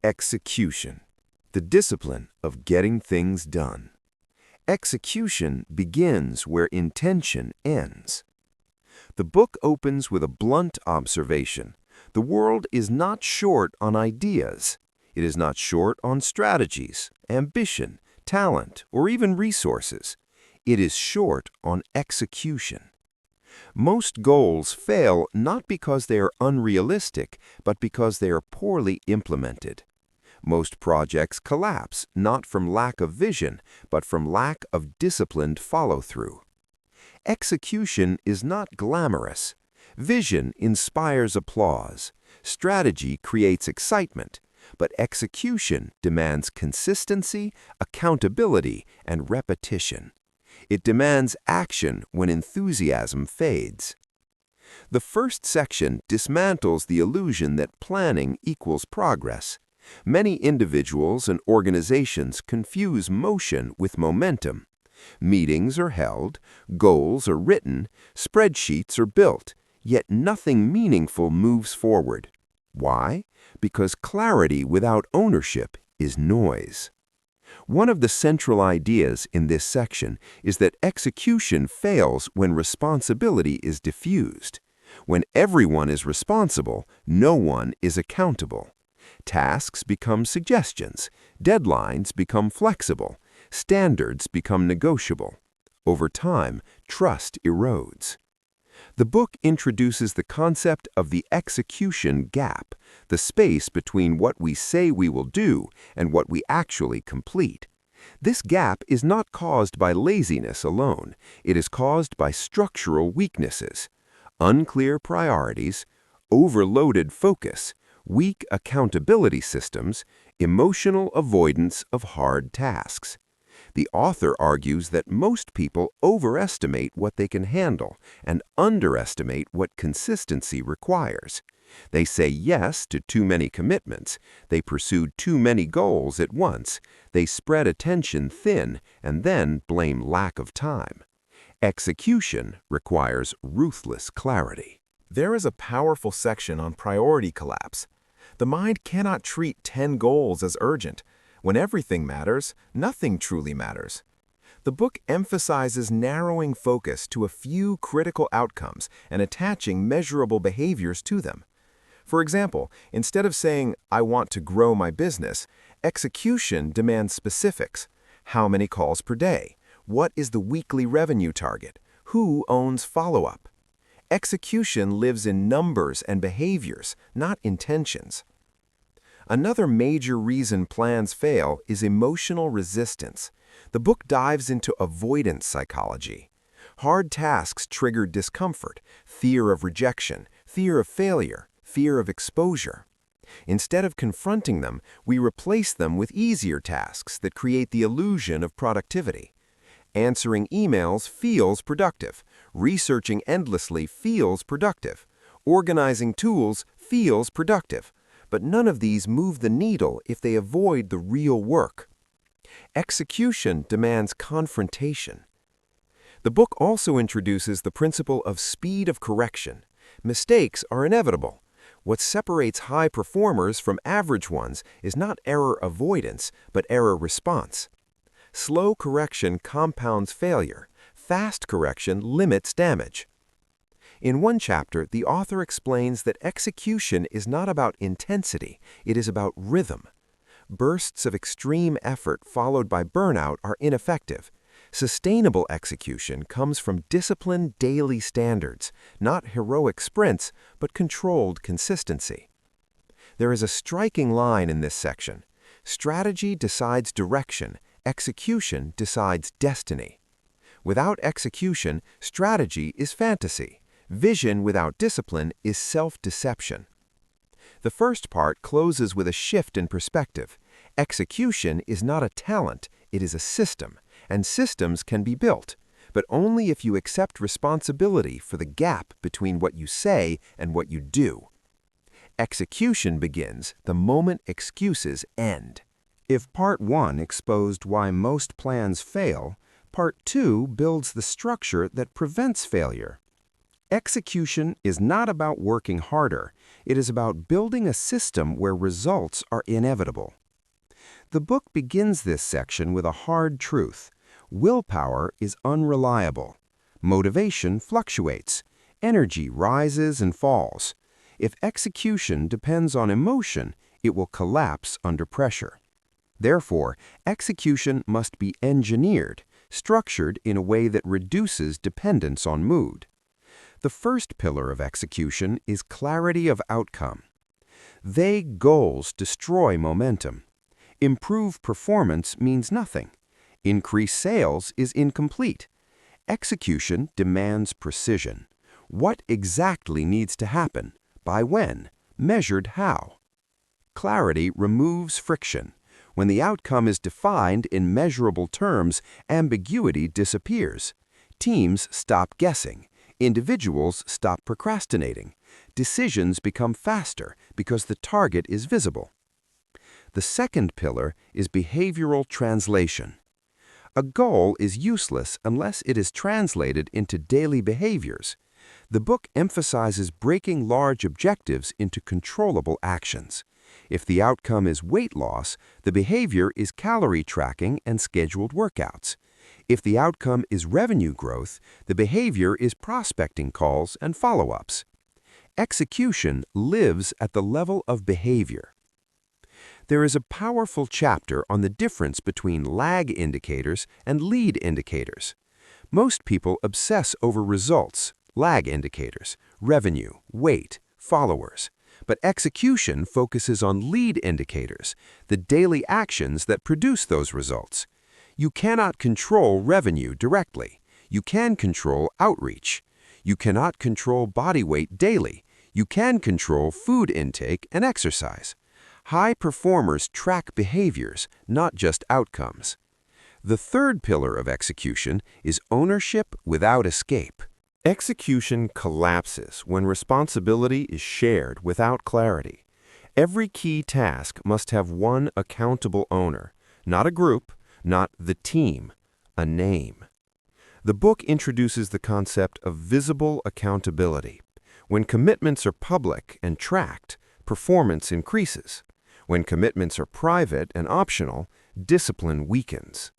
Execution, the discipline of getting things done. Execution begins where intention ends. The book opens with a blunt observation. The world is not short on ideas. It is not short on strategies, ambition, talent, or even resources. It is short on execution. Most goals fail not because they are unrealistic, but because they are poorly implemented. Most projects collapse not from lack of vision, but from lack of disciplined follow-through. Execution is not glamorous. Vision inspires applause. Strategy creates excitement. But execution demands consistency, accountability, and repetition. It demands action when enthusiasm fades. The first section dismantles the illusion that planning equals progress. Many individuals and organizations confuse motion with momentum. Meetings are held, goals are written, spreadsheets are built, yet nothing meaningful moves forward. Why? Because clarity without ownership is noise. One of the central ideas in this section is that execution fails when responsibility is diffused. When everyone is responsible, no one is accountable. Tasks become suggestions, deadlines become flexible, standards become negotiable. Over time, trust erodes. The book introduces the concept of the execution gap, the space between what we say we will do and what we actually complete. This gap is not caused by laziness alone. It is caused by structural weaknesses, unclear priorities, overloaded focus, weak accountability systems, emotional avoidance of hard tasks. The author argues that most people overestimate what they can handle and underestimate what consistency requires. They say yes to too many commitments, they pursue too many goals at once, they spread attention thin and then blame lack of time. Execution requires ruthless clarity. There is a powerful section on priority collapse. The mind cannot treat 10 goals as urgent. When everything matters, nothing truly matters. The book emphasizes narrowing focus to a few critical outcomes and attaching measurable behaviors to them. For example, instead of saying, "I want to grow my business," execution demands specifics. How many calls per day? What is the weekly revenue target? Who owns follow-up? Execution lives in numbers and behaviors, not intentions. Another major reason plans fail is emotional resistance. The book dives into avoidance psychology. Hard tasks trigger discomfort, fear of rejection, fear of failure, fear of exposure. Instead of confronting them, we replace them with easier tasks that create the illusion of productivity. Answering emails feels productive. Researching endlessly feels productive. Organizing tools feels productive. But none of these move the needle if they avoid the real work. Execution demands confrontation. The book also introduces the principle of speed of correction. Mistakes are inevitable. What separates high performers from average ones is not error avoidance, but error response. Slow correction compounds failure. Fast correction limits damage. In one chapter, the author explains that execution is not about intensity, it is about rhythm. Bursts of extreme effort followed by burnout are ineffective. Sustainable execution comes from disciplined daily standards, not heroic sprints, but controlled consistency. There is a striking line in this section. Strategy decides direction, execution decides destiny. Without execution, strategy is fantasy. Vision without discipline is self-deception. The first part closes with a shift in perspective. Execution is not a talent, it is a system, and systems can be built, but only if you accept responsibility for the gap between what you say and what you do. Execution begins the moment excuses end. If Part 1 exposed why most plans fail, Part 2 builds the structure that prevents failure. Execution is not about working harder. It is about building a system where results are inevitable. The book begins this section with a hard truth. Willpower is unreliable. Motivation fluctuates. Energy rises and falls. If execution depends on emotion, it will collapse under pressure. Therefore, execution must be engineered, structured in a way that reduces dependence on mood. The first pillar of execution is clarity of outcome. Vague goals destroy momentum. Improve performance means nothing. Increase sales is incomplete. Execution demands precision. What exactly needs to happen? By when? Measured how? Clarity removes friction. When the outcome is defined in measurable terms, ambiguity disappears. Teams stop guessing. Individuals stop procrastinating. Decisions become faster because the target is visible. The second pillar is behavioral translation. A goal is useless unless it is translated into daily behaviors. The book emphasizes breaking large objectives into controllable actions. If the outcome is weight loss, the behavior is calorie tracking and scheduled workouts. If the outcome is revenue growth, the behavior is prospecting calls and follow-ups. Execution lives at the level of behavior. There is a powerful chapter on the difference between lag indicators and lead indicators. Most people obsess over results, lag indicators, revenue, weight, followers. But execution focuses on lead indicators, the daily actions that produce those results. You cannot control revenue directly. You can control outreach. You cannot control body weight daily. You can control food intake and exercise. High performers track behaviors, not just outcomes. The third pillar of execution is ownership without escape. Execution collapses when responsibility is shared without clarity. Every key task must have one accountable owner, not a group, not the team, a name. The book introduces the concept of visible accountability. When commitments are public and tracked, performance increases. When commitments are private and optional, discipline weakens.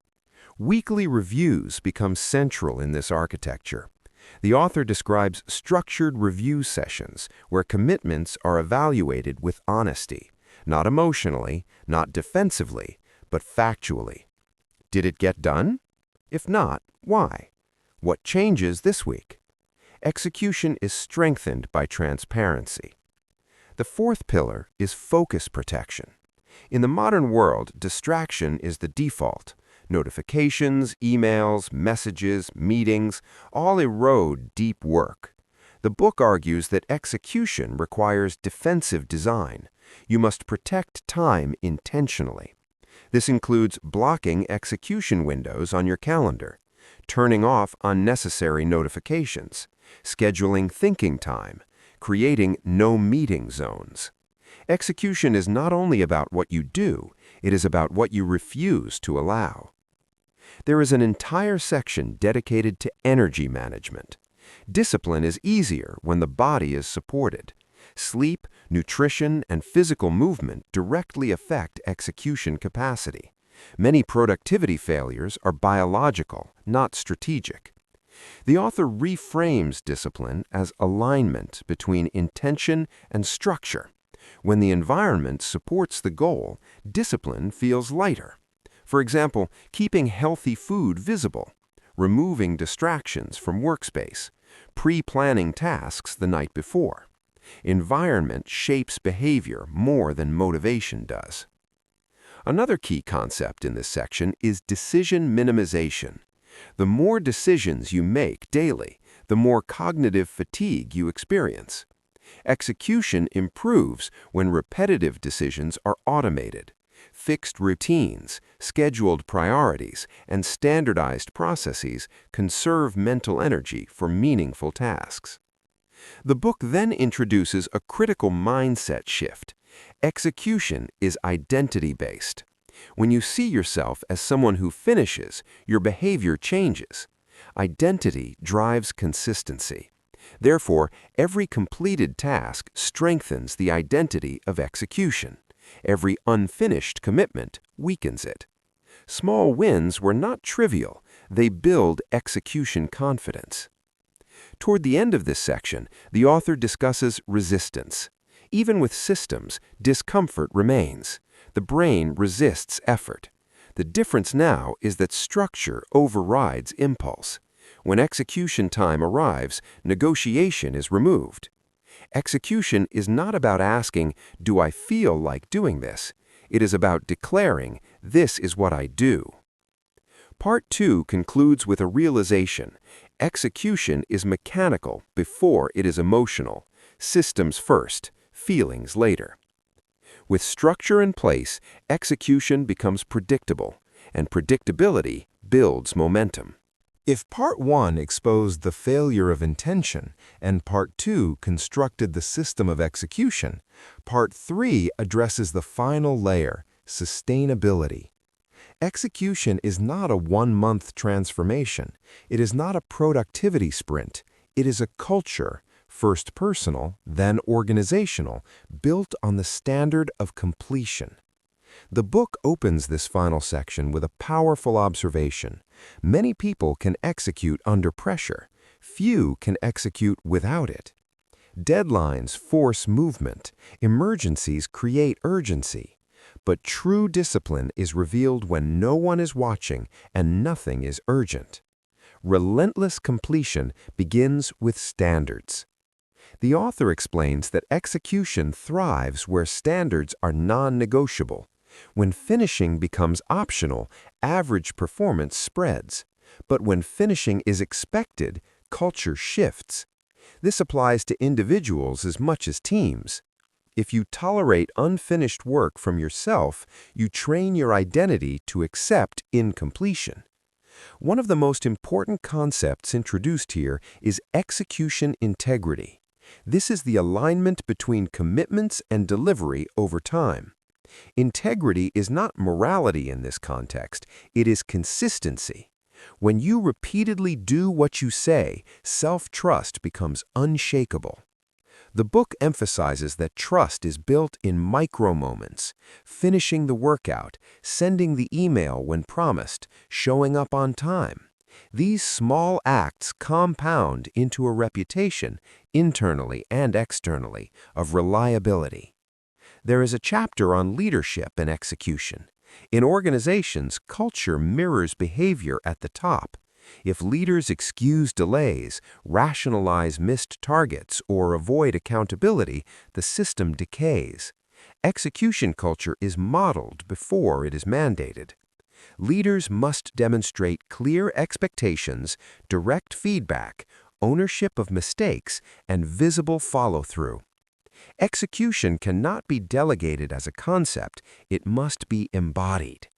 Weekly reviews become central in this architecture. The author describes structured review sessions where commitments are evaluated with honesty, not emotionally, not defensively, but factually. Did it get done? If not, why? What changes this week? Execution is strengthened by transparency. The fourth pillar is focus protection. In the modern world, distraction is the default. Notifications, emails, messages, meetings, all erode deep work. The book argues that execution requires defensive design. You must protect time intentionally. This includes blocking execution windows on your calendar, turning off unnecessary notifications, scheduling thinking time, creating no-meeting zones. Execution is not only about what you do, it is about what you refuse to allow. There is an entire section dedicated to energy management. Discipline is easier when the body is supported. Sleep, nutrition, and physical movement directly affect execution capacity. Many productivity failures are biological, not strategic. The author reframes discipline as alignment between intention and structure. When the environment supports the goal, discipline feels lighter. For example, keeping healthy food visible, removing distractions from workspace, pre-planning tasks the night before. Environment shapes behavior more than motivation does. Another key concept in this section is decision minimization. The more decisions you make daily, the more cognitive fatigue you experience. Execution improves when repetitive decisions are automated. Fixed routines, scheduled priorities, and standardized processes conserve mental energy for meaningful tasks. The book then introduces a critical mindset shift. Execution is identity-based. When you see yourself as someone who finishes, your behavior changes. Identity drives consistency. Therefore, every completed task strengthens the identity of execution. Every unfinished commitment weakens it. Small wins were not trivial. They build execution confidence. Toward the end of this section, the author discusses resistance. Even with systems, discomfort remains. The brain resists effort. The difference now is that structure overrides impulse. When execution time arrives, negotiation is removed. Execution is not about asking, "Do I feel like doing this?" It is about declaring, "This is what I do." Part 2 concludes with a realization. Execution is mechanical before it is emotional. Systems first, feelings later. With structure in place, execution becomes predictable, and predictability builds momentum. If Part 1 exposed the failure of intention and Part 2 constructed the system of execution, Part 3 addresses the final layer, sustainability. Execution is not a one-month transformation. It is not a productivity sprint. It is a culture, first personal, then organizational, built on the standard of completion. The book opens this final section with a powerful observation. Many people can execute under pressure. Few can execute without it. Deadlines force movement. Emergencies create urgency. But true discipline is revealed when no one is watching and nothing is urgent. Relentless completion begins with standards. The author explains that execution thrives where standards are non-negotiable. When finishing becomes optional, average performance spreads. But when finishing is expected, culture shifts. This applies to individuals as much as teams. If you tolerate unfinished work from yourself, you train your identity to accept incompletion. One of the most important concepts introduced here is execution integrity. This is the alignment between commitments and delivery over time. Integrity is not morality in this context, it is consistency. When you repeatedly do what you say, self-trust becomes unshakable. The book emphasizes that trust is built in micro-moments, finishing the workout, sending the email when promised, showing up on time. These small acts compound into a reputation, internally and externally, of reliability. There is a chapter on leadership and execution. In organizations, culture mirrors behavior at the top. If leaders excuse delays, rationalize missed targets, or avoid accountability, the system decays. Execution culture is modeled before it is mandated. Leaders must demonstrate clear expectations, direct feedback, ownership of mistakes, and visible follow-through. Execution cannot be delegated as a concept, it must be embodied.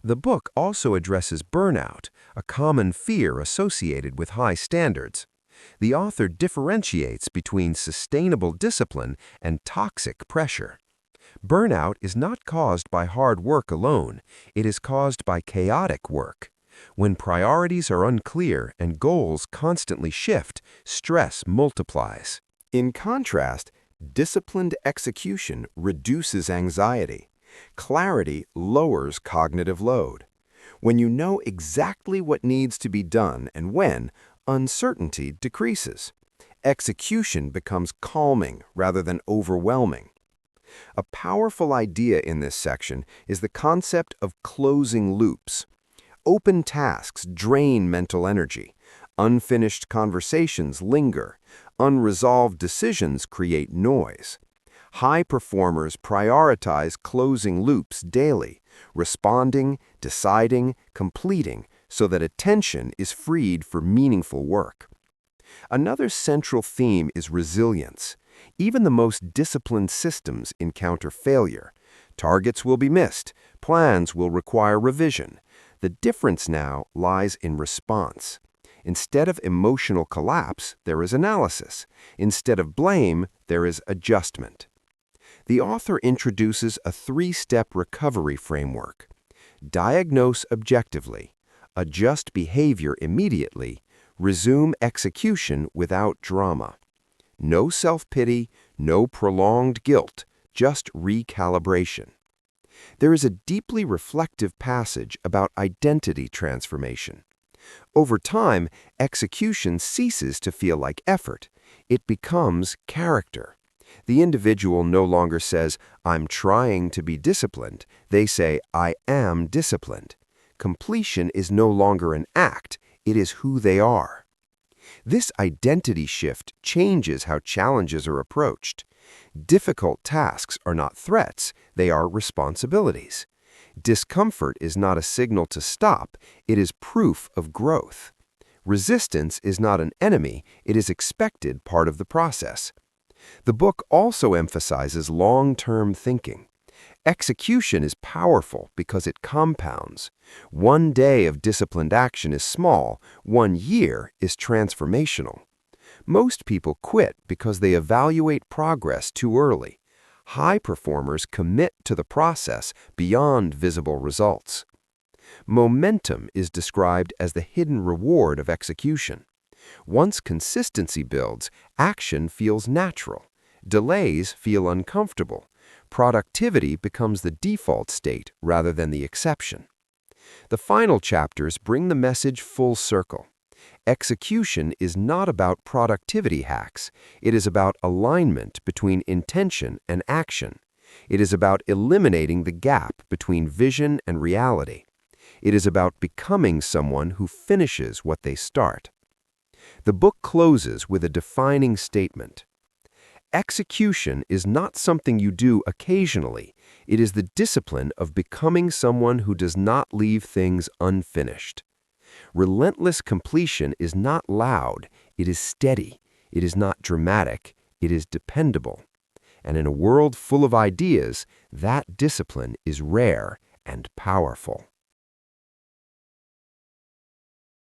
The book also addresses burnout, a common fear associated with high standards. The author differentiates between sustainable discipline and toxic pressure. Burnout is not caused by hard work alone, it is caused by chaotic work. When priorities are unclear and goals constantly shift, stress multiplies. In contrast, disciplined execution reduces anxiety. Clarity lowers cognitive load. When you know exactly what needs to be done and when, uncertainty decreases. Execution becomes calming rather than overwhelming. A powerful idea in this section is the concept of closing loops. Open tasks drain mental energy. Unfinished conversations linger. Unresolved decisions create noise. High performers prioritize closing loops daily, responding, deciding, completing, so that attention is freed for meaningful work. Another central theme is resilience. Even the most disciplined systems encounter failure. Targets will be missed. Plans will require revision. The difference now lies in response. Instead of emotional collapse, there is analysis. Instead of blame, there is adjustment. The author introduces a three-step recovery framework. Diagnose objectively, adjust behavior immediately, Resume execution without drama. No self-pity, no prolonged guilt, just recalibration. There is a deeply reflective passage about identity transformation. Over time, execution ceases to feel like effort. It becomes character. The individual no longer says, "I'm trying to be disciplined." They say, "I am disciplined." Completion is no longer an act, it is who they are. This identity shift changes how challenges are approached. Difficult tasks are not threats, they are responsibilities. Discomfort is not a signal to stop, it is proof of growth. Resistance is not an enemy, it is expected part of the process. The book also emphasizes long-term thinking. Execution is powerful because it compounds. One day of disciplined action is small, 1 year is transformational. Most people quit because they evaluate progress too early. High performers commit to the process beyond visible results. Momentum is described as the hidden reward of execution. Once consistency builds, action feels natural. Delays feel uncomfortable. Productivity becomes the default state rather than the exception. The final chapters bring the message full circle. Execution is not about productivity hacks. It is about alignment between intention and action. It is about eliminating the gap between vision and reality. It is about becoming someone who finishes what they start. The book closes with a defining statement. Execution is not something you do occasionally. It is the discipline of becoming someone who does not leave things unfinished. Relentless completion is not loud, it is steady. It is not dramatic, it is dependable. And in a world full of ideas, that discipline is rare and powerful.